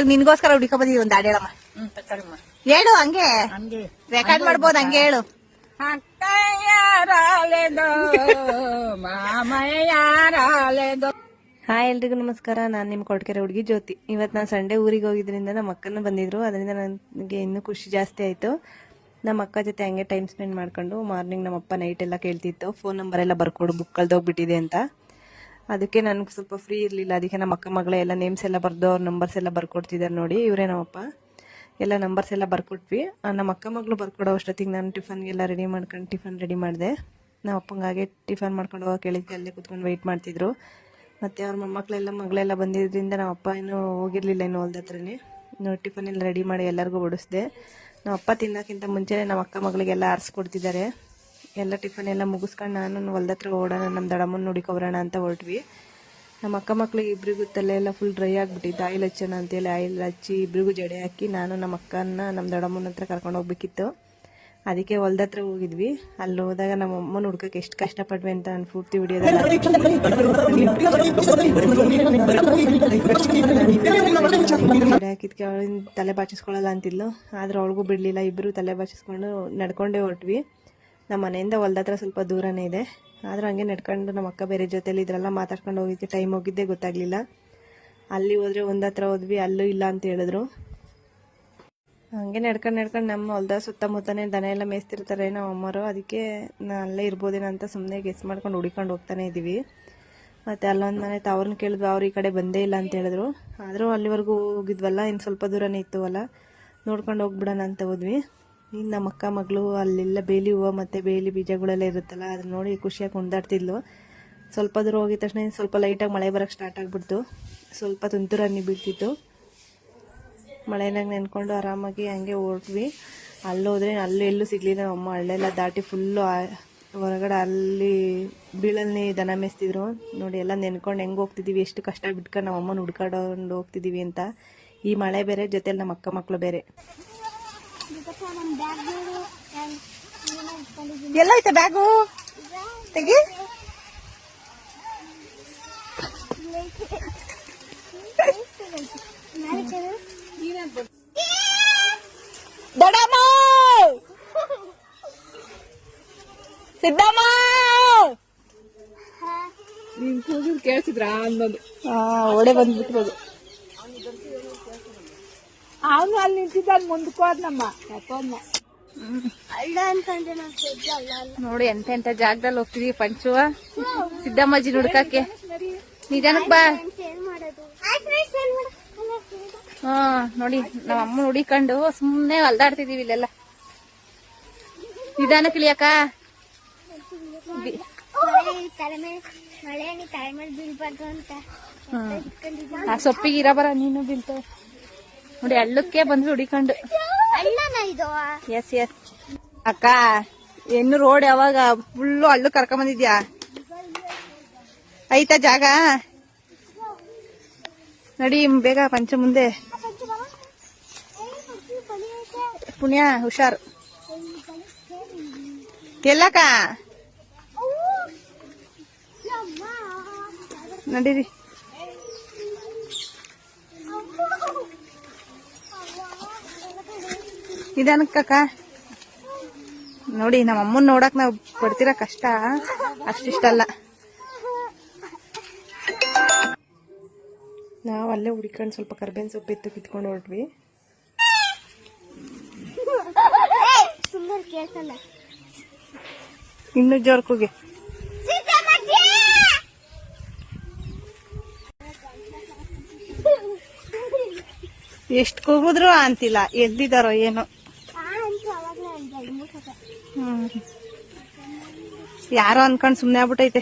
ನಿನ್ಗೋಸ್ಕರ ಹುಡುಕ ಬಂದಿದ್ವಿ ಒಂದು ಹಾಡು ಹೇಳಮ್ಮ. ಹೇಳು ಹಂಗೆ ರೆಕಾರ್ಡ್ ಮಾಡ್ಬೋದು, ಹಂಗೆ ಹೇಳು. ಹಾಯ್ ಎಲ್ರಿಗೂ ನಮಸ್ಕಾರ. ನಾನು ನಿಮ್ ಕೊಟ್ಕೆರೆ ಹುಡುಗಿ ಜ್ಯೋತಿ. ಇವತ್ತು ನಾನು ಸಂಡೇ ಊರಿಗೆ ಹೋಗಿದ್ರಿಂದ ನಮ್ಮ ಅಕ್ಕನ ಬಂದಿದ್ರು, ಅದರಿಂದ ನನಗೆ ಇನ್ನೂ ಖುಷಿ ಜಾಸ್ತಿ ಆಯ್ತು. ನಮ್ಮ ಅಕ್ಕ ಜೊತೆ ಹಂಗೆ ಟೈಮ್ ಸ್ಪೆಂಡ್ ಮಾಡ್ಕೊಂಡು ಮಾರ್ನಿಂಗ್ ನಮ್ಮ ಅಪ್ಪ ನೈಟ್ ಎಲ್ಲ ಕೇಳ್ತಿತ್ತು, ಫೋನ್ ನಂಬರ್ ಎಲ್ಲ ಬರ್ಕೊಡು, ಬುಕ್ ಕಳ್ದೋಗ್ಬಿಟ್ಟಿದೆ ಅಂತ. ಅದಕ್ಕೆ ನನಗೆ ಸ್ವಲ್ಪ ಫ್ರೀ ಇರಲಿಲ್ಲ, ಅದಕ್ಕೆ ನಮ್ಮ ಅಕ್ಕ ಮಗಳೇ ಎಲ್ಲ ನೇಮ್ಸ್ ಎಲ್ಲ ಬರೆದು ಅವ್ರ ನಂಬರ್ಸ್ ಎಲ್ಲ ಬರ್ಕೊಡ್ತಿದ್ದಾರೆ. ನೋಡಿ ಇವರೇ ನಮ್ಮಪ್ಪ, ಎಲ್ಲ ನಂಬರ್ಸ್ ಎಲ್ಲ ಬರ್ಕೊಟ್ವಿ. ನಮ್ಮ ಅಕ್ಕ ಮಗಳು ಬರ್ಕೊಡೋ ಅಷ್ಟೊತ್ತಿಗೆ ನಾನು ಟಿಫನ್ಗೆಲ್ಲ ರೆಡಿ ಮಾಡ್ಕೊಂಡು ಟಿಫನ್ ರೆಡಿ ಮಾಡಿದೆ. ನಮ್ಮ ಅಪ್ಪಂಗೆ ಹಾಗೆ ಟಿಫನ್ ಮಾಡ್ಕೊಂಡು ಹೋಗೋ ಕೇಳಿದ್ದೆ, ಅಲ್ಲೇ ಕೂತ್ಕೊಂಡು ವೆಯ್ಟ್ ಮಾಡ್ತಿದ್ರು. ಮತ್ತು ಅವ್ರ ಮಗಳೆಲ್ಲ ಬಂದಿದ್ದರಿಂದ ನಮ್ಮ ಅಪ್ಪ ಇನ್ನೂ ಹೋಗಿರಲಿಲ್ಲ, ಇನ್ನು ಹೊಲ್ದ ಹತ್ರನೇ. ಟಿಫನ್ ಎಲ್ಲ ರೆಡಿ ಮಾಡಿ ಎಲ್ಲರಿಗೂ ಬಡಿಸ್ದೆ. ನಮ್ಮ ಅಪ್ಪ ತಿನ್ನೋಕ್ಕಿಂತ ಮುಂಚೆನೇ ನಮ್ಮ ಅಕ್ಕ ಮಗಳಿಗೆಲ್ಲ ಆರಿಸ್ಕೊಡ್ತಿದ್ದಾರೆ. ಎಲ್ಲ ಟಿಫನ್ ಎಲ್ಲ ಮುಗಿಸ್ಕೊಂಡು ನಾನು ಹೊಲ್ದ ಹತ್ರ ಓಡೋಣ, ನಮ್ಮ ದಡಮ್ಮನ ನೋಡಿಕೊಬರೋಣ ಅಂತ ಹೊರಟ್ವಿ. ನಮ್ಮ ಅಕ್ಕ ಮಕ್ಳಿಗೆ ಇಬ್ಬರಿಗೂ ತಲೆ ಎಲ್ಲ ಫುಲ್ ಡ್ರೈ ಆಗಿಬಿಟ್ಟಿತ್ತು. ಆಯಿಲ್ ಹಚ್ಚೋಣ ಅಂತೇಳಿ ಆಯಿಲ್ ಹಚ್ಚಿ ಇಬ್ಬರಿಗೂ ಜಡೆ ಹಾಕಿ ನಾನು ನಮ್ಮ ಅಕ್ಕನ ನಮ್ಮ ದಡಮ್ಮನ ಹತ್ರ ಕರ್ಕೊಂಡು ಹೋಗ್ಬೇಕಿತ್ತು. ಅದಕ್ಕೆ ಹೊಲ್ದ ಹತ್ರ ಹೋಗಿದ್ವಿ. ಅಲ್ಲಿ ಹೋದಾಗ ನಮ್ಮ ಅಮ್ಮನ ಹುಡ್ಕಕ್ಕೆ ಎಷ್ಟು ಕಷ್ಟಪಟ್ವಿ ಅಂತ ನಾನು ಪೂರ್ತಿ ವಿಡಿಯೋದಲ್ಲಿ ಜಡೆ ಹಾಕಿದ್ಕೆ ಅವಳಿಂದ ತಲೆ ಬಾಚಿಸ್ಕೊಳ್ಳಲ್ಲ ಅಂತಿದ್ಲು, ಆದ್ರೆ ಅವಳಿಗೂ ಬಿಡಲಿಲ್ಲ. ಇಬ್ಬರು ತಲೆ ಬಾಚಿಸ್ಕೊಂಡು ನಡ್ಕೊಂಡೇ ಹೊರಟ್ವಿ. ನಮ್ಮ ಮನೆಯಿಂದ ಹೊಲ್ದ ಹತ್ರ ಸ್ವಲ್ಪ ದೂರನೇ ಇದೆ, ಆದ್ರೆ ಹಂಗೆ ನಡ್ಕೊಂಡು ನಮ್ಮ ಅಕ್ಕ ಬೇರೆ ಜೊತೆಲಿ ಇದ್ರೆಲ್ಲ ಮಾತಾಡ್ಕೊಂಡು ಹೋಗಿದ್ದೆ. ಟೈಮ್ ಹೋಗಿದ್ದೆ ಗೊತ್ತಾಗ್ಲಿಲ್ಲ. ಅಲ್ಲಿ ಹೋದ್ರೆ ಒಂದ್ ಹತ್ರ ಹೋದ್ವಿ, ಅಲ್ಲೂ ಇಲ್ಲ ಅಂತ ಹೇಳಿದ್ರು. ಹಂಗೆ ನಡ್ಕೊಂಡು ನಮ್ಮ ಹೊಲ್ದ ಸುತ್ತಮುತ್ತನೇ ದನ ಎಲ್ಲ ಮೇಯ್ತಿರ್ತಾರೆ ನಮ್ಮ ಅಮ್ಮರು. ಅದಕ್ಕೆ ಅಲ್ಲೇ ಇರ್ಬೋದೇನೋ ಅಂತ ಸುಮ್ಮನೆ ಗೆಸ್ ಮಾಡ್ಕೊಂಡು ಹುಡಿಕೊಂಡು ಹೋಗ್ತಾನೆ ಇದ್ದೀವಿ. ಮತ್ತು ಅಲ್ಲೊಂದು ಮನೆ ಅವ್ರನ್ನ ಕೇಳಿದ್ವಿ, ಅವ್ರು ಈ ಕಡೆ ಬಂದೇ ಇಲ್ಲ ಅಂತ ಹೇಳಿದ್ರು. ಆದರೂ ಅಲ್ಲಿವರೆಗೂ ಹೋಗಿದ್ವಲ್ಲ, ಇನ್ನು ಸ್ವಲ್ಪ ದೂರನೇ ಇತ್ತು ಅಲ್ಲ, ನೋಡ್ಕೊಂಡು ಹೋಗ್ಬಿಡೋಣ ಅಂತ ಹೋದ್ವಿ. ಇನ್ನು ನಮ್ಮ ಅಕ್ಕ ಮಗಳು ಅಲ್ಲೆಲ್ಲ ಬೇಲಿ ಹೂವು ಮತ್ತು ಬೇಲಿ ಬೀಜಗಳೆಲ್ಲ ಇರುತ್ತಲ್ಲ, ಅದನ್ನ ನೋಡಿ ಖುಷಿಯಾಗಿ ಕುಂದಾಡ್ತಿದ್ಲು. ಸ್ವಲ್ಪ ದೂರ ಹೋಗಿದ ತಕ್ಷಣ ಸ್ವಲ್ಪ ಲೈಟಾಗಿ ಮಳೆ ಬರೋಕ್ಕೆ ಸ್ಟಾರ್ಟ್ ಆಗಿಬಿಡ್ತು. ಸ್ವಲ್ಪ ತುಂತುರು ಹನಿ ಬೀಳ್ತಿತ್ತು. ಮಳೆನಾಗ ನೆನ್ಕೊಂಡು ಆರಾಮಾಗಿ ಹಂಗೆ ಹೊರಟ್ವಿ. ಅಲ್ಲೋದ್ರೆ ಅಲ್ಲೂ ಎಲ್ಲೂ ಸಿಗಲಿಲ್ಲ. ನಮ್ಮ ಅಮ್ಮ ಹಳ್ಳೆಲ್ಲ ದಾಟಿ ಫುಲ್ಲು ಹೊರಗಡೆ ಅಲ್ಲಿ ಬೀಳಲ್ಲಿ ದನ ಮೇಯಿಸ್ತಿದ್ರು. ನೋಡಿ ಎಲ್ಲ ನೆನ್ಕೊಂಡು ಹೆಂಗೆ ಹೋಗ್ತಿದ್ದೀವಿ, ಎಷ್ಟು ಕಷ್ಟ ಬಿಟ್ಕೊಂಡು ನಮ್ಮ ಅಮ್ಮನ ಹುಡ್ಕಾಡೋಂಡು ಹೋಗ್ತಿದ್ದೀವಿ ಅಂತ. ಈ ಮಳೆ ಬೇರೆ, ಜೊತೆಲಿ ನಮ್ಮ ಅಕ್ಕ ಮಕ್ಕಳು ಬೇರೆ. ಎಲ್ಲ ಐತೆ ಬ್ಯಾಗು ತೆಗಿ. ದೊಡ್ಡಮ್ಮ ಸಿದ್ದಮ್ಮ ಕೇಳಿಸಿದ್ರ ಅನ್ನೋದು ಓಡೆ ಬಂದ್ಬಿಟ್ಬೋದು. ಅವನು ಅಲ್ಲಿ ನಿಂತಿದ್ದ, ಅಲ್ಲಿ ಮುಂದಕ್ಕೆ ಹೋದ್ನಮ್ಮ. ನೋಡಿ ಎಂತ ಜಾಗದಲ್ಲಿ ಹೋಗ್ತಿದೀವಿ ಪಂಚುವ ಸಿದ್ದಮ್ಮಜ್ಜಿ ಹುಡ್ಕಕ್ಕೆ. ನಿಧಾನಕ್ ಬಾ. ನೋಡಿ ನಮ್ಮ ಅಮ್ಮ ಹುಡಿಕೊಂಡು ಸುಮ್ನೆ ಹೊಲ್ದಾಡ್ತಿದೀವಿ ಇಲ್ಲೆಲ್ಲ. ನಿಧಾನಕ್ಕೆ ಇಳಿಯಕ್ಕ. ಆ ಸೊಪ್ಪಿಗೆ ಇರಬರ ನೀನು ಬೀಳ್ತ ನೋಡಿ. ಹಳ್ಳಕ್ಕೆ ಬಂದ್ವಿ ಹುಡಿಕೊಂಡು. ಎಸ್ ಎಸ್ ಅಕ್ಕ, ಇನ್ನು ರೋಡ್ ಯಾವಾಗ ಫುಲ್ಲು ಹಳ್ಳು ಕರ್ಕೊಂಡ್ ಬಂದಿದ್ಯಾ? ಐತಾ ಜಾಗ? ನಡಿ ಬೇಗ ಪಂಚ ಮುಂದೆ. ಪುಣ್ಯ ಹುಷಾರು. ಎಲ್ಲಕ್ಕ ನಡೀರಿ. ನಿಧಾನಕ್ಕ. ನೋಡಿ ನಮ್ಮ ಅಮ್ಮನ್ ನೋಡಕ್ ನಾವ್ ಪಡ್ತಿರೋ ಕಷ್ಟ ಅಷ್ಟಿಷ್ಟಲ್ಲ. ನಾವ್ ಅಲ್ಲೇ ಹುಡ್ಕೊಂಡು ಸ್ವಲ್ಪ ಕರ್ಬೇವಿನ ಸೊಪ್ಪು ಎತ್ತು ಕಿತ್ಕೊಂಡು ಹೊರಟ್ವಿ. ಇನ್ನು ಜೋರ್ ಕೂಗಿ. ಎಷ್ಟ್ ಕೂಗಿದ್ರು ಅಂತಿಲ್ಲ, ಎದ್ದಿದಾರೋ ಏನೋ. ಯಾರೋ ಅನ್ಕೊಂಡ್ ಸುಮ್ನೆ ಆಗ್ಬಿಟ್ಟೈತೆ.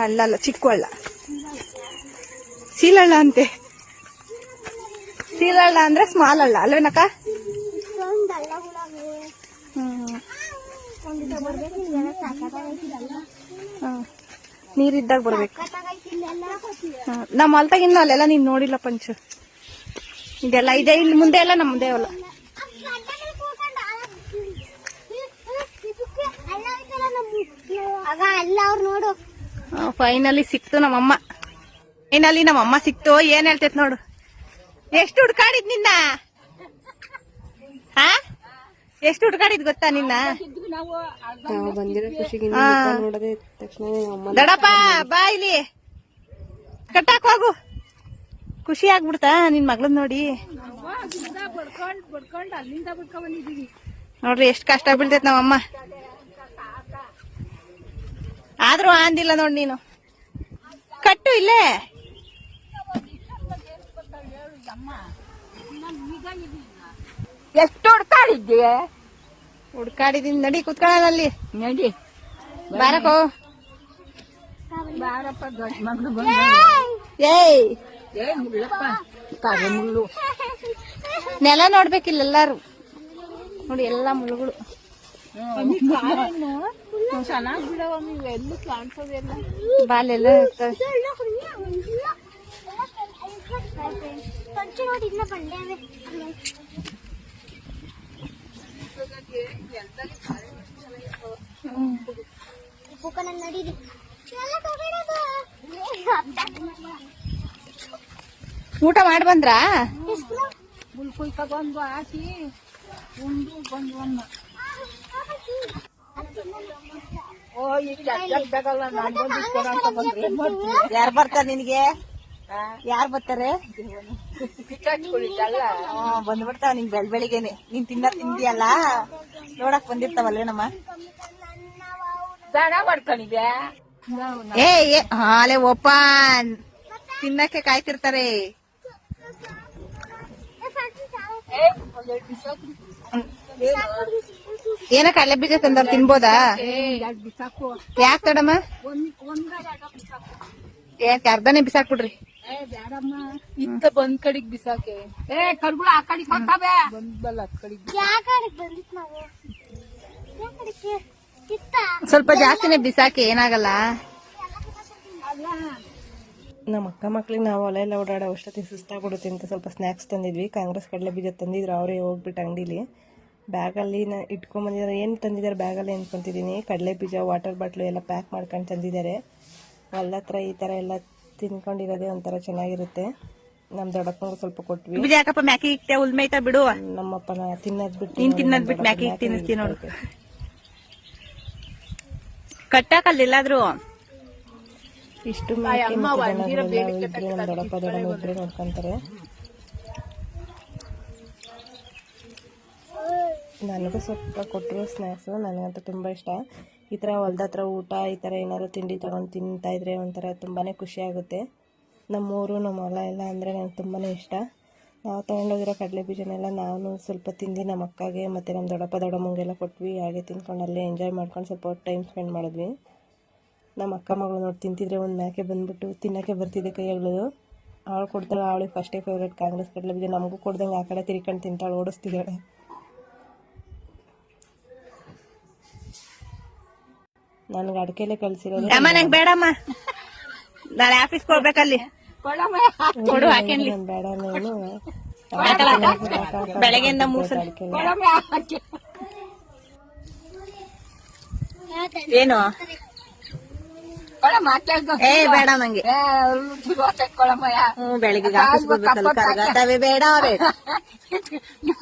ಅಲ್ಲಲ್ಲ, ಚಿಕ್ಕ ಹಳ್ಳ, ಸೀಲಳ್ಳ ಅಂತೆ. ಸೀಲಳ್ಳ ಅಂದ್ರೆ ಸ್ಮಾಲ್ ಹಳ್ಳ ಅಲ್ವೇನಕ್ಕ? ನೀರಿದ್ದಾಗ ಬರ್ಬೇಕು. ನಮ್ಮ ಹೊಲ್ತಾಗ ಇನ್ನು ಅಲ್ಲೆಲ್ಲ ನೀನ್ ನೋಡಿಲ್ಲ ಪಂಚು. ಇದೆಲ್ಲ ಇದೆ, ಇಲ್ಲಿ ಮುಂದೆ ಎಲ್ಲ ನಮ್ಮದೇ ಹೊಲ. ಫೈನಲಿ ಸಿಕ್ತು ನಮ್ಮಮ್ಮ. ಏನಲ್ಲಿ ನಮ್ಮ ಅಮ್ಮ ಸಿಕ್ತು. ಏನ್ ಹೇಳ್ತೈತ್ ನೋಡು. ಎಷ್ಟು ಹುಡ್ಕಾಡಿದ್ ನಿನ್ನ? ಹಾ, ಎಷ್ಟು ಹುಡ್ಕಾಡಿದ್ ಗೊತ್ತಾ ನಿನ್ನ? ನಾವು ಬಂದಿರೋ ಖುಷಿಗೆ ನೋಡದೆ ತಕ್ಷಣ ದಡಪ್ಪ ಬಾ ಇಲ್ಲಿ ಕಟ್ಟಾಕ್ ಹೋಗು. ಖುಷಿ ಆಗ್ಬಿಡ್ತಾ ನಿನ್ ಮಗಳನ್ ನೋಡಿ. ನೋಡ್ರಿ ಎಷ್ಟ್ ಕಷ್ಟ ಬೀಳ್ತೈತ್ ನಾವಮ್ಮ. ಆದ್ರೂ ಅಂದಿಲ್ಲ ನೋಡ್ ನೀನು. ಕಟ್ಟು ಇಲ್ಲೇ. ಎಷ್ಟು ಹುಡ್ಕಾಡಿದ್ದೆ? ಹುಡ್ಕಾಡಿದೀನಿ. ನಡಿ ಕುತ್ಕೊಳ್ಳ ಅಲ್ಲಿ. ನಡಿ ಬಾರಕೋ. ಬಾರಪ್ಪ, ದೊಡ್ಡ ಮಗಳು ಬಂದ. ಏಯ್ ಮುಳ್ಳಪ್ಪ, ಕರೆ ಮುಳ್ಳು. ನೆಲ ನೋಡ್ಬೇಕಿಲ್ಲ ಎಲ್ಲಾರು. ನೋಡಿ ಎಲ್ಲಾ ಮುಳ್ಳುಗಳು. ಚೆನ್ನಾಗ್ ಬಿಡವ, ನೀವು ಎಲ್ಲೂ ಕಾಣಿಸೋದಿಲ್ಲ. ಬಾಲೆಲ್ಲ ಇರ್ತವೆ. ಊಟ ಮಾಡಿ ಬಂದ್ರಾ? ಮುಲ್ಕುಯ್ ತಗೊಂಡು ಹಾಕಿ ಉಂಡು ಬಂದ್ವಮ್ಮ. ಓ ಈಗ ಜಗಲ್ಲ, ನಾನು ಬಂದಿಸ್ಕೊಡ ಅಂತ ಬಂದ್ರೆ ಯಾರು ಬರ್ತಾರ ನಿನ್ಗೆ? ಯಾರು ಬರ್ತಾರೆ? ಕಿಚ್ಚಾಚ್ಕೊಳ್ಳಿದ್ದಲ್ಲ. ಬಂದ್ಬಿಡ್ತಾವ ನಿಂಗ್ ಬೆಳಿಗ್ಗೆನೆ. ನೀನ್ ತಿಂದಿಯಲ್ಲ ನೋಡಕ್ ಬಂದಿರ್ತಾವಲ್ವೇ ನಮ್ಮ. ದನ ಮಾಡ್ಕೊಂಡಿದ್ಯಾ? ಏ ಹಾಲೆ ಓಪನ್ ತಿನ್ನಕ್ಕೆ ಕಾಯ್ತಿರ್ತಾರೆ. ಏನ ಕಡಲೆ ಬೀಜ ತಂದವ್ರು ತಿನ್ಬೋದಾ? ಯಾಕೆ ತಡಮ್ಮ? ಯಾಕೆ ಅರ್ಧನೇ ಬಿಸಾಕ್ಬಿಡ್ರಿ. ಇಂತ ಬಂದ್ ಕಡೆಗ್ ಬಿಸಾಕೆ. ಕಡ್ಗಳು ಆ ಕಡೆಗ್ ಕೊಟ್ಟಾವೆ. ಬಂದ್ಬಲ್ಲ ಆ ಕಡೆಗ್. ಸ್ವಲ್ಪ ಜಾಸ್ತಿನೇ ಬಿಸಾಕಿ, ಏನಾಗಲ್ಲ. ನಮ್ಮ ಅಕ್ಕ ಮಕ್ಳಿಗೆ ನಾವು ಹೊಲ ಎಲ್ಲ ಓಡಾಡೋ ಅಷ್ಟೊತ್ತಿಗೆ ಸುಸ್ತಾಗ್ಬಿಡುತ್ತೆ ಅಂತ ಸ್ವಲ್ಪ ಸ್ನ್ಯಾಕ್ಸ್ ತಂದಿದ್ವಿ. ಕಾಂಗ್ರೆಸ್ ಕಡಲೆ ಬೀಜ ತಂದಿದ್ರು, ಅವರೇ ಹೋಗ್ಬಿಟ್ಟು ಅಂಗಡಿಲಿ ಬ್ಯಾಗಲ್ಲಿ ಇಟ್ಕೊಂಡ್ಬಂದಿದ್ದಾರೆ. ಏನು ತಂದಿದ್ದಾರೆ ಬ್ಯಾಗಲ್ಲಿ ಅಂದ್ಕೊತಿದ್ದೀನಿ. ಕಡಲೆ ಬೀಜ, ವಾಟರ್ ಬಾಟ್ಲು ಎಲ್ಲ ಪ್ಯಾಕ್ ಮಾಡ್ಕೊಂಡು ತಂದಿದ್ದಾರೆ. ಹೊಲದ ಹತ್ರ ಈ ಥರ ಎಲ್ಲ ತಿನ್ಕೊಂಡಿರೋದೇ ಒಂಥರ ಚೆನ್ನಾಗಿರುತ್ತೆ. ನಮ್ಮ ದೊಡ್ಡಪ್ಪಂಗೂ ಸ್ವಲ್ಪ ಕೊಟ್ವಿ. ಯಾಕಪ್ಪ ಮ್ಯಾಕಿ ಇಕ್ತೆ ಉಲ್ಮೈತಾ ಬಿಡು. ನಮ್ಮಪ್ಪನ ತಿನ್ನೋದ್ ಬಿಟ್ಟು ನೀನ್ ತಿನ್ನೋದ್ ಬಿಟ್ಟು ಮ್ಯಾಕಿ ತಿನ್ನಿಸ್ತೀನಿ ನೋಡು. ಕಟ್ಟಾಕಲ್ಲಿಲ್ಲಾದ್ರು ಇಷ್ಟು ನಮ್ಮ ದೊಡ್ಡಪ್ಪ ದೊಡ್ಡಮ್ಮ ಇಬ್ಬರೇ ನೋಡ್ಕೊಂತಾರೆ. ನನಗೂ ಸ್ವಲ್ಪ ಕೊಟ್ಟರು ಸ್ನ್ಯಾಕ್ಸು. ನನಗಂತೂ ತುಂಬ ಇಷ್ಟ. ಈ ಥರ ಹೊಲ್ದ ಹತ್ರ ಊಟ, ಈ ಥರ ಏನಾದ್ರು ತಿಂಡಿ ತೊಗೊಂಡು ತಿಂತಾಯಿದ್ರೆ ಒಂಥರ ತುಂಬಾ ಖುಷಿ ಆಗುತ್ತೆ. ನಮ್ಮೂರು, ನಮ್ಮ ಹೊಲ ಎಲ್ಲ ಅಂದರೆ ನನಗೆ ತುಂಬಾ ಇಷ್ಟ. ನಾವು ತೊಗೊಂಡೋಗಿರೋ ಕಡಲೆ ಬೀಜನೆಲ್ಲ ನಾನು ಸ್ವಲ್ಪ ತಿಂದು ನಮ್ಮ ಅಕ್ಕಗೆ ಮತ್ತು ನಮ್ಮ ದೊಡ್ಡಪ್ಪ ದೊಡ್ಡಮ್ಮಂಗೆಲ್ಲ ಕೊಟ್ವಿ. ಹಾಗೆ ತಿನ್ಕೊಂಡು ಅಲ್ಲೇ ಎಂಜಾಯ್ ಮಾಡ್ಕೊಂಡು ಸ್ವಲ್ಪ ಟೈಮ್ ಸ್ಪೆಂಡ್ ಮಾಡಿದ್ವಿ. ನಮ್ಮ ಅಕ್ಕ ಮಗಳು ನೋಡಿ ತಿಂತಿದ್ರೆ ಒಂದು ಮ್ಯಾಕೆ ಬಂದುಬಿಟ್ಟು ತಿನ್ನೋಕ್ಕೆ ಬರ್ತಿದ್ದೆ ಕೈ ಎಳ್ದು. ಅವಳು ಕೊಡ್ತಾಳೆ, ಅವಳಿಗೆ ಫಸ್ಟೇ ಫೇವ್ರೇಟ್ ಕಾಂಗ್ರೆಸ್ ಕಡಲೆ ಬೀಜ. ನಮಗೂ ಕೊಡ್ದಂಗೆ ಆ ಕಡೆ ತಿರ್ಕೊಂಡು ತಿಂತಾಳೆ, ಓಡಿಸ್ತಿದ್ದಾಳೆ. ನನಗೆ ಅಡಿಕೆಲೆ ಕಳ್ಸಿರೋದು. ನಂಗೆ ಬೇಡಮ್ಮ, ನಾಳೆ ಆಫೀಸ್ಗೆ ಹೋಗ್ಬೇಕಲ್ಲಿ. ಕೊಡು ಹಾಕೇನ್ಲಿ. ಬೇಡ ನೀನು ಬೆಳಗ್ಗೆಯಿಂದ ಮೂಸಲ ಏನು ಏ ಬೇಡ ನಂಗೆ. ಬೆಳಿಗ್ಗೆ ಆಫೀಸ್ಗೆ ಹೋಗ್ಬೇಕಲ್ಲ, ಕರಗಾತವೆ ಬೇಡ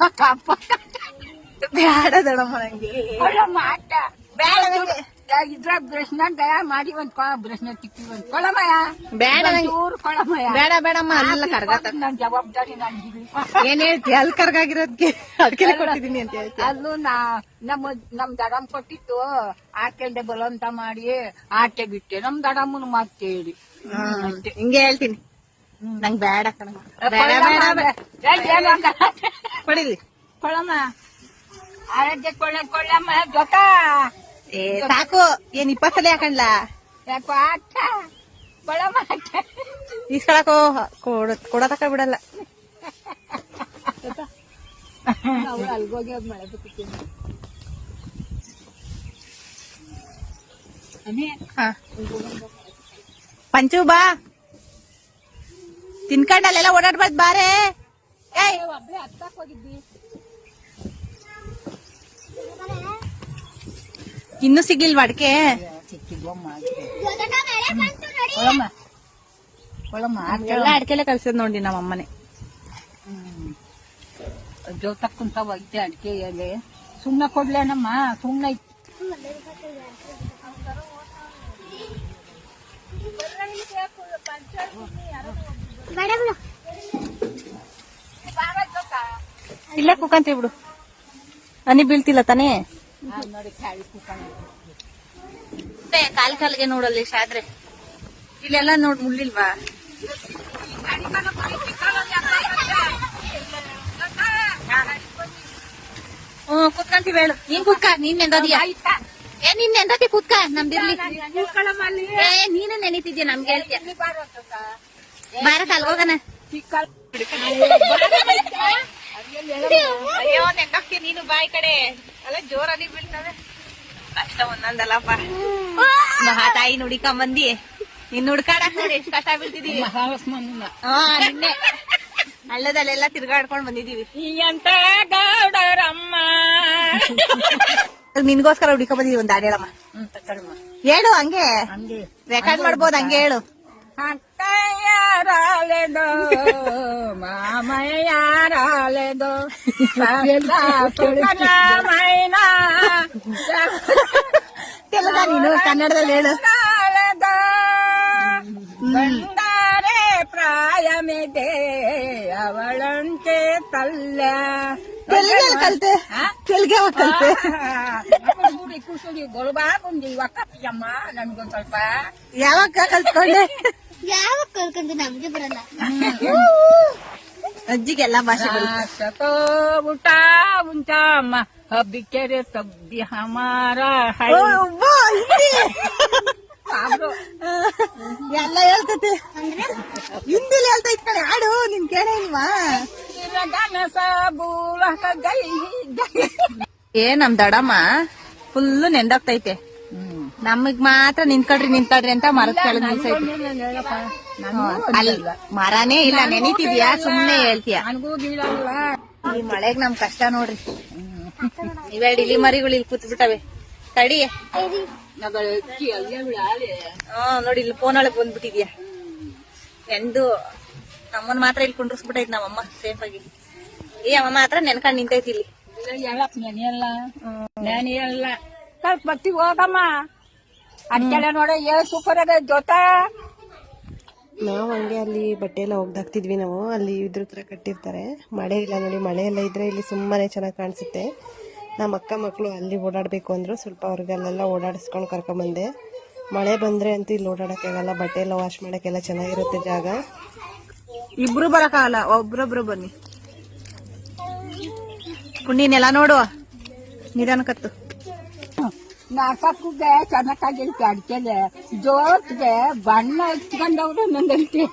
ಬೇಡ ದೊಡ್ಡಮ್ಮ ನಂಗೆ ಬೇಡ ನಂಗೆ. ಇದ್ರ ಬ್ರಷ್ನ ದಯ ಮಾಡಿ ಒಂದ್ ಬ್ರಷ್ನ ತಿಕ್ಕಿ ಒಂದ್ ಕೊಳಮಯ್ಯ. ಬೇಡ ನಂಗೆ, ಕೊಳಮಯ್ಯ ಬೇಡ ಬೇಡಮ್ಮ. ಅಲ್ಲ ಕರ್ಗಾತ ನನ್ ಜವಾಬ್ದಾರಿ ನನ್ ಏನ್ ಹೇಳ್ತಿ? ಅಲ್ಲಿ ಕರ್ಗಾಗಿರೋದ್ಗೆ ಅದಕ್ಕೆ ಕೊಟ್ಟಿದೀನಿ ಅಂತ ಹೇಳ್ತಿ. ಅಲ್ಲೂ ನಮ್ ದಡಮ್ ಕೊಟ್ಟಿತ್ತು, ಆಟೆಂಡೆ ಬಲವಂತ ಮಾಡಿ ಆಟೆ ಬಿಟ್ಟೆ. ನಮ್ ದಡಮ್ಮನ ಮಾತು ಕೇಳಿ ಹಿಂಗೆ ಹೇಳ್ತೀನಿ. ನಂಗ್ ಬೇಡ ಕಣ, ಬೇಡ ಕೊಡಿಲಿ. ಕೊಳಮ್ಮ ಆರೋಗ್ಯ ಕೊಳ್ಳಮ್ಮ ಜೊತ ಏ ಸಾಕು. ಏನ್ 20 ಸಲ ಹಾಕಂಡ್ಲಾ? ಯಾಕೋ ಆಟ ಕೊಳಮ್ಮ ಈಸ್ಕೊಳಕೋ ಕೊಡತಕ್ಕ ಬಿಡಲ್ಲ. ಅಲ್ಗೋಗಿ ಮಳೆ ಬಿಟ್ಟಿದ್ದೀನಿ. ಪಂಚು ಬಾ, ತಿನ್ಕೊಂಡಲ್ಲೆಲ್ಲ ಓಡಾಡ್ಬಾರ್ದು ಬಾರೆ. ಒಬ್ಳೆ ಹತ್ತಾಕ್ ಹೋಗಿದ್ದಿ. ಇನ್ನೂ ಸಿಗ್ಲಿಲ್ವಾ ಅಡಿಕೆ? ಸಿಕ್ಕಿದ್ವಮ್ಮ. ಎಲ್ಲ ಅಡ್ಕೆಲೆ ಕಲ್ಸದ್ ನೋಡಿ ನಮ್ಮ ಅಮ್ಮನೆ. ಜೋತಕ್ ಕುಂತಾವ ಐತೆ ಅಡಿಕೆ ಎಲೆ. ಸುಣ್ಣ ಕೊಡ್ಲೇನಮ್ಮ? ಸುಣ್ಣ ಇಲ್ಲೇ ಕುಕ್ಕಂತೀವಿ ಬಿಡು, ಹನಿ ಬೀಳ್ತಿಲ್ಲ ತಾನೇ. ನೋಡಿ ಕಾಯಿ ಕುಕ್ಕಣ. ಕಾಲ್ ಕಾಲ್ಗೆ ನೋಡಲ್ಲಿ ಶಾದ್ರೆ ಇಲ್ಲೆಲ್ಲ ನೋಡ್ ಮುಳ್ಳಿಲ್ವಾ? ಕುತ್ಕಂತೀವಿ ಹೇಳು. ನೀನ್ ಕುತ್ಕ, ನೀನ್ ನೆಂದೋದಿಯಾ? ನೀನ್ ನೆಂದತಿ ಕುತ್ಕ, ನಮ್ದಿರ್ಲಿ. ನೀನು ನೆನಿತಿದ್ಯಾ ನಮ್ಗೆ ಹೇಳ್ತೀಯ? ಬಾರ ಕಲ್ಗೋಗಣ. ಅಯ್ಯೋ ನೆಂದೋಗ್ತಿ ನೀನು ಬಾಯಿ ಕಡೆ ಅಲ್ಲ, ಜೋರಾಗಿ ಬೀಳ್ತವೆ. ಕಷ್ಟ ಒಂದೊಂದಲ್ಲಪ್ಪ. ತಾಯಿ ನುಡಿಕೊಂಬಂದಿ, ನಿನ್ ಹುಡ್ಕಾಡಕ್ ನೋಡಿ ಎಷ್ಟು ಕಷ್ಟ ಬೀಳ್ತಿದೀವಿ. ನಿನ್ನೆ ಹಳ್ಳದಲ್ಲೆಲ್ಲ ತಿರ್ಗಾಡ್ಕೊಂಡ್ ಬಂದಿದೀವಿ. ಎಂತ ಗೌಡರಮ್ಮ ನಿನ್ಗೋಸ್ಕರ ಹುಡುಕ ಬಂದಿದೀವಿ. ಒಂದ್ ಹಾಡು ಹೇಳಮ್ಮ. ಹೇಳು, ಹಂಗೆ ರೆಕಾರ್ಡ್ ಮಾಡ್ಬೋದು, ಹಂಗೆ ಹೇಳು. ಅಕ್ಕಯ್ಯಾರಾಲೆದೋ ಮಾಮಯ್ಯಾರಾಲೆದೋ ಮೈನಾ ತೆಲುಗ ನೀನು ಕನ್ನಡದಲ್ಲಿ ಹೇಳು. ಬಂದಾರೆ ಪ್ರಾಯಮಿದೆ ಅವಳಂತೆ ತಲ್ಲ. ತೆಲುಗಲ್ಲಿ ಕಲ್ತೆ? ತೆಲುಗೇ ಕಲ್ತೆ? ಕುಸುಡಿ ಕುಸುಡಿ ಗೊಳಬಾ ಬಂದಿ ಒಕ್ಕಪ್ಪಿಯಮ್ಮ. ನನ್ಗೊಂದ್ ಸ್ವಲ್ಪ ಯಾವಾಗ ಕಲ್ತ್ಕೊಂಡೆ? ಯಾವಾಗ ಕಲ್ಕೊಂಡ್ರೆ ನಮ್ಗೆ ಬರಲ್ಲ. ಅಜ್ಜಿಗೆಲ್ಲ ಭಾಷೆ ಬರುತ್ತೆ. ಸತೋ ಊಟ ಉಂಟಮ್ಮ ಹಬ್ಬಿಕೆರೆ ತಬ್ಬಿ ಹಮಾರ ಎಲ್ಲ ಹೇಳ್ತೈತೆ, ಹಿಂದಿಲಿ ಹೇಳ್ತೈತ್ ಕಡೆ ಹಾಡು. ನಿನ್ ಕೇಳಿಲ್ವಾ? ನಮ್ ದಡಮ್ಮ ಫುಲ್ಲು ನೆಂದಾಗ್ತೈತೆ. ನಮಗ್ ಮಾತ್ರ ನಿಂತ್ಕೊಳ್ರಿ ಅಂತ ಮರದ ಕೆಳಗ್ ನಿಲ್ಸೈತೆ. ಅಲ್ಲಿ ಮರನೇ ಇಲ್ಲ, ನೆನಿತಿದ್ಯಾ? ಸುಮ್ನೆ ಹೇಳ್ತೀಯ. ಈ ಮಳೆಗ್ ನಮ್ ಕಷ್ಟ ನೋಡ್ರಿ. ಇವೆರಡು ಇಲಿ ಮರಿಗಳು ಇಲ್ಲಿ ಕೂತ್ ಬಿಟ್ಟವೆ. ತಡಿ. ನೋಡಿ ಇಲ್ಲಿ ಫೋನ್ ಒಳಗ್ ಬಂದ್ಬಿಟ್ಟಿದ್ಯಾ. ನೆಂದು ನಮ್ಮನ್ ಮಾತ್ರ ಇಲ್ಲಿ ಕುಂಡ್ರಿಸ್ಬಿಟ್ಟೈತಿ ನಮ್ಮಮ್ಮ ಸೇಫ್ ಆಗಿ. ಈ ಅಮ್ಮ ಮಾತ್ರ ನೆನ್ಕೊಂಡ್ ನಿಂತೈತಿ ಇಲ್ಲಿ. ನೆನೆಯಲ್ಲ ಸ್ವಲ್ಪ ಬರ್ತೀವಿ ಹೋಗಮ್ಮ. ಅದಕ್ಕೆಲ್ಲ ನೋಡ ಸೂಪರ್ ಅದ ಜೊತ. ನಾವು ಹಂಗೆ ಅಲ್ಲಿ ಬಟ್ಟೆ ಎಲ್ಲ ಒಗ್ದಾಕ್ತಿದ್ವಿ. ನಾವು ಅಲ್ಲಿ ಇದ್ರ ಹತ್ರ ಕಟ್ಟಿರ್ತಾರೆ. ಮಳೆ ಇಲ್ಲ ನೋಡಿ, ಮಳೆ ಎಲ್ಲ ಇದ್ರೆ ಇಲ್ಲಿ ಸುಮ್ಮನೆ ಚೆನ್ನಾಗಿ ಕಾಣಿಸುತ್ತೆ. ನಮ್ಮ ಅಕ್ಕ ಮಕ್ಕಳು ಅಲ್ಲಿ ಓಡಾಡಬೇಕು ಅಂದ್ರು, ಸ್ವಲ್ಪ ಅವ್ರಿಗೆಲ್ಲ ಓಡಾಡಿಸ್ಕೊಂಡು ಕರ್ಕೊಂಬಂದೆ. ಮಳೆ ಬಂದ್ರೆ ಅಂತೂ ಇಲ್ಲಿ ಓಡಾಡಕ್ಕಾಗಲ್ಲ, ಬಟ್ಟೆ ಎಲ್ಲ ವಾಶ್ ಮಾಡಕ್ಕೆಲ್ಲ ಚೆನ್ನಾಗಿರುತ್ತೆ ಜಾಗ. ಇಬ್ರು ಬರಕ್ಕಾಗಲ್ಲ, ಒಬ್ರೊಬ್ರು ಬನ್ನಿ. ಪುಣ್ಯನೆಲ್ಲ ನೋಡುವ ನಿಧಾನಕತ್ತು. ನಾಲ್ಕಕ್ಕೆ ಚೆನ್ನಾಗಿರುತ್ತೆ ಅಡಿಕೆಲೆ. ಜೋತ್ಗೆ ಬಣ್ಣ ಹಚ್ಕೊಂಡವ್ರು ನಂದಂತೆ.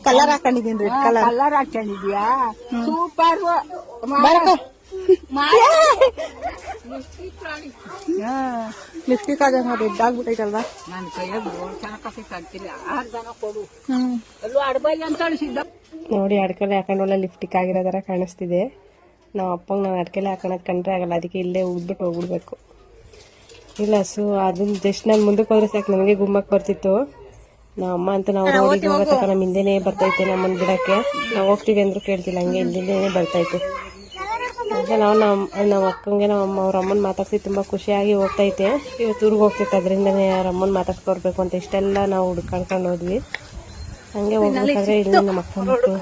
ಕಲರ್ ಹಾಕೊಂಡಿದ್ದೀನಿ. ಕಲರ್ ಹಾಕೊಂಡಿದ್ಯಾ? ಸೂಪರ್. ಲಿಪ್ಸ್ಟಿಕ್ ಆಗ ರೆಡ್ ಆಗ್ಬಿಟ್ಟೈತಲ್ವಾ? ನನ್ ಕೈಯಾಗ ಚೆನ್ನಾಗಿ ಕಾಣ್ತಿಲ್ಲ. 6 ಜನ ಕೊಡು. ಎಲ್ಲೂ ಅಡ್ಬೈ ಅಂತ ಅಳಿಸಿದ್ದ ನೋಡಿ, ಅಡ್ಕೆಲೆ ಹಾಕೊಂಡು ಒಳ್ಳೆ ಲಿಫ್ಟಿಕ್ ಆಗಿರೋ ಥರ ಕಾಣಿಸ್ತಿದೆ. ನಾವು ಅಪ್ಪಂಗೆ ನಾನು ಅಡ್ಕೆಲೆ ಹಾಕೋಣದ್ ಕಂಡ್ರೆ ಆಗಲ್ಲ, ಅದಕ್ಕೆ ಇಲ್ಲೇ ಉಗ್ಬಿಟ್ಟು ಹೋಗ್ಬಿಡ್ಬೇಕು. ಇಲ್ಲ ಅದನ್ನ ಜಸ್ಟ್ ನಾನು ಮುಂದಕ್ಕೆ ಹೋದ್ರೆ ಸಾಕು, ನನಗೆ ಗುಮ್ಮಕ್ಕೆ ಬರ್ತಿತ್ತು. ನಮ್ಮ ಅಮ್ಮ ಅಂತ ನಾವು ರೋಡಿಗೆ ಹೋಗೋ ತನಕ ನಮ್ಮ ಹಿಂದೆನೇ ಬರ್ತೈತೆ ನಮ್ಮನ್ನ ಬಿಡಕ್ಕೆ. ನಾವು ಹೋಗ್ತೀವಿ ಅಂದ್ರೂ ಕೇಳ್ತಿಲ್ಲ, ಹಂಗೆ ಹಿಂದೆನೇ ಬರ್ತೈತೆ. ಈಗ ನಾವು ನಮ್ಮ ಅಕ್ಕಂಗೆ ನಮ್ಮ ಅವ್ರ ಅಮ್ಮನ ಮಾತಾಡ್ಸಿ ತುಂಬ ಖುಷಿಯಾಗಿ ಹೋಗ್ತೈತೆ. ಇವತ್ತು ಊರಿಗೆ ಹೋಗ್ತೈತೆ, ಅದರಿಂದನೇ ಅವ್ರ ಅಮ್ಮನ ಮಾತಾಡ್ಸ್ಕೊಡ್ಬೇಕು ಅಂತ ಇಷ್ಟೆಲ್ಲ ನಾವು ಹುಡ್ಕೊಂಡು ಹೋದ್ವಿ. ಹಂಗೆ ಹೋಗ್ಬೇಕಾದ್ರೆ ಇಲ್ಲಿ ನಮ್ಮ ಅಕ್ಕ ಮಕ್ಕಳು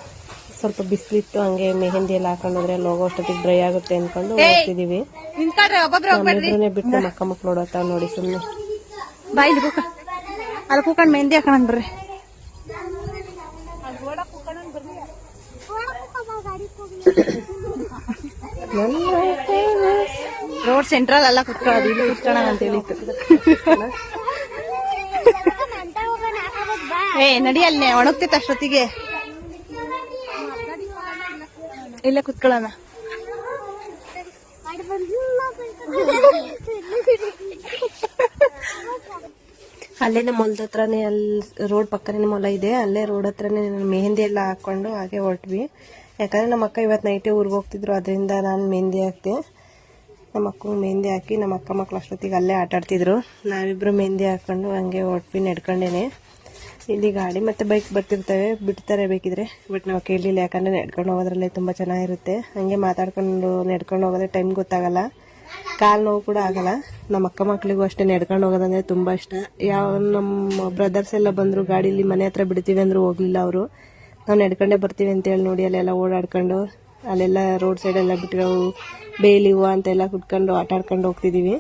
ಸ್ವಲ್ಪ ಬಿಸಿಲಿತ್ತು, ಹಂಗೆ ಮೆಹಂದಿ ಎಲ್ಲ ಹಾಕೊಂಡೋದ್ರೆ ಅಲ್ಲಿ ಹೋಗೋ ಅಷ್ಟೊತ್ತಿಗೆ ಡ್ರೈ ಆಗುತ್ತೆ ಅನ್ಕೊಂಡು ಹೋಗ್ತಿದೀವಿ. ನಮ್ಮಿಬ್ರನ್ನೇ ಬಿಟ್ಟು ನಮ್ಮ ಅಕ್ಕ ಮಕ್ಳು ನೋಡತ್ತಾವ ನೋಡಿ ಸುಮ್ಮನೆ. ಬಾಯಿಲಿ ಅಲ್ಲಿ ಕೂಕೊಂಡು ಮೆಹಂದಿ ಹಾಕೋಣ ಬರ್ರಿ. ರೋಡ್ ಸೆಂಟ್ರಲ್ ಎಲ್ಲ ಕುತ್ಕೊಳ್ಳೋದು, ಇಲ್ಲಿ ಕುತ್ಕೊಳ್ಳೋಣ ಅಂತ ಹೇಳಿತ್ತು. ನಡಿ, ಅಲ್ಲೇ ಒಣಗ್ತಿತ್ತು ಅಷ್ಟೊತ್ತಿಗೆ. ಇಲ್ಲೇ ಕುತ್ಕೊಳ್ಳೋಣ. ಅಲ್ಲೇ ನಮ್ಮ ಹೊಲದ ಹತ್ರನೇ, ಅಲ್ಲಿ ರೋಡ್ ಪಕ್ಕನೇ ಮೊಲ ಇದೆ, ಅಲ್ಲೇ ರೋಡ್ ಹತ್ರನೇ ಮೆಹಂದಿ ಎಲ್ಲ ಹಾಕೊಂಡು ಹಾಗೆ ಹೊರಟ್ವಿ. ಯಾಕಂದ್ರೆ ನಮ್ಮ ಅಕ್ಕ ಇವತ್ತು ನೈಟೇ ಊರಿಗೆ ಹೋಗ್ತಿದ್ರು, ಅದರಿಂದ ನಾನು ಮೆಹಂದಿ ಹಾಕ್ತೆ. ನಮ್ಮ ಅಕ್ಕಂಗೆ ಮೆಹಂದಿ ಹಾಕಿ ನಮ್ಮ ಅಕ್ಕ ಮಕ್ಳು ಅಷ್ಟೊತ್ತಿಗೆ ಅಲ್ಲೇ ಆಟಾಡ್ತಿದ್ರು. ನಾವಿಬ್ರು ಮೆಹಂದಿ ಹಾಕೊಂಡು ಹಂಗೆ ಹೊರಟ್ವಿ ನಡ್ಕೊಂಡೇನೆ. ಇಲ್ಲಿ ಗಾಡಿ ಮತ್ತು ಬೈಕ್ ಬರ್ತಿರ್ತವೆ, ಬಿಡ್ತಾರೆ ಬೇಕಿದ್ರೆ. ಬಟ್ ನಾವು ಕೇಳಲಿಲ್ಲ, ಯಾಕಂದರೆ ನಡ್ಕೊಂಡು ಹೋಗೋದ್ರಲ್ಲೇ ತುಂಬ ಚೆನ್ನಾಗಿರುತ್ತೆ. ಹಾಗೆ ಮಾತಾಡ್ಕೊಂಡು ನಡ್ಕೊಂಡು ಹೋಗೋದ್ರೆ ಟೈಮ್ ಗೊತ್ತಾಗಲ್ಲ, ಕಾಲು ನೋವು ಕೂಡ ಆಗಲ್ಲ. ನಮ್ಮ ಅಕ್ಕ ಮಕ್ಕಳಿಗೂ ಅಷ್ಟೇ ನಡ್ಕೊಂಡು ಹೋಗೋದಂದರೆ ತುಂಬ ಇಷ್ಟ. ನಮ್ಮ ಬ್ರದರ್ಸ್ ಎಲ್ಲ ಬಂದರು ಗಾಡೀಲಿ, ಮನೆ ಹತ್ರ ಬಿಡ್ತೀವಿ ಅಂದರೂ ಹೋಗಲಿಲ್ಲ ಅವರು. ನಾವು ನಡ್ಕೊಂಡೇ ಬರ್ತೀವಿ ಅಂತೇಳಿ ನೋಡಿ ಅಲ್ಲೆಲ್ಲ ಓಡಾಡ್ಕೊಂಡು, ಅಲ್ಲೆಲ್ಲ ರೋಡ್ ಸೈಡೆಲ್ಲ ಬಿಟ್ಟು ಬೇಲಿ ಹೂವು ಅಂತೆಲ್ಲ ಕುಟ್ಕೊಂಡು ಆಟ ಆಡ್ಕೊಂಡು ಹೋಗ್ತಿದ್ದೀವಿ.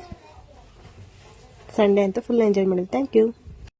ಸಂಡೇ ಅಂತೂ ಫುಲ್ ಎಂಜಾಯ್ ಮಾಡಿದ್ವಿ. Thank you.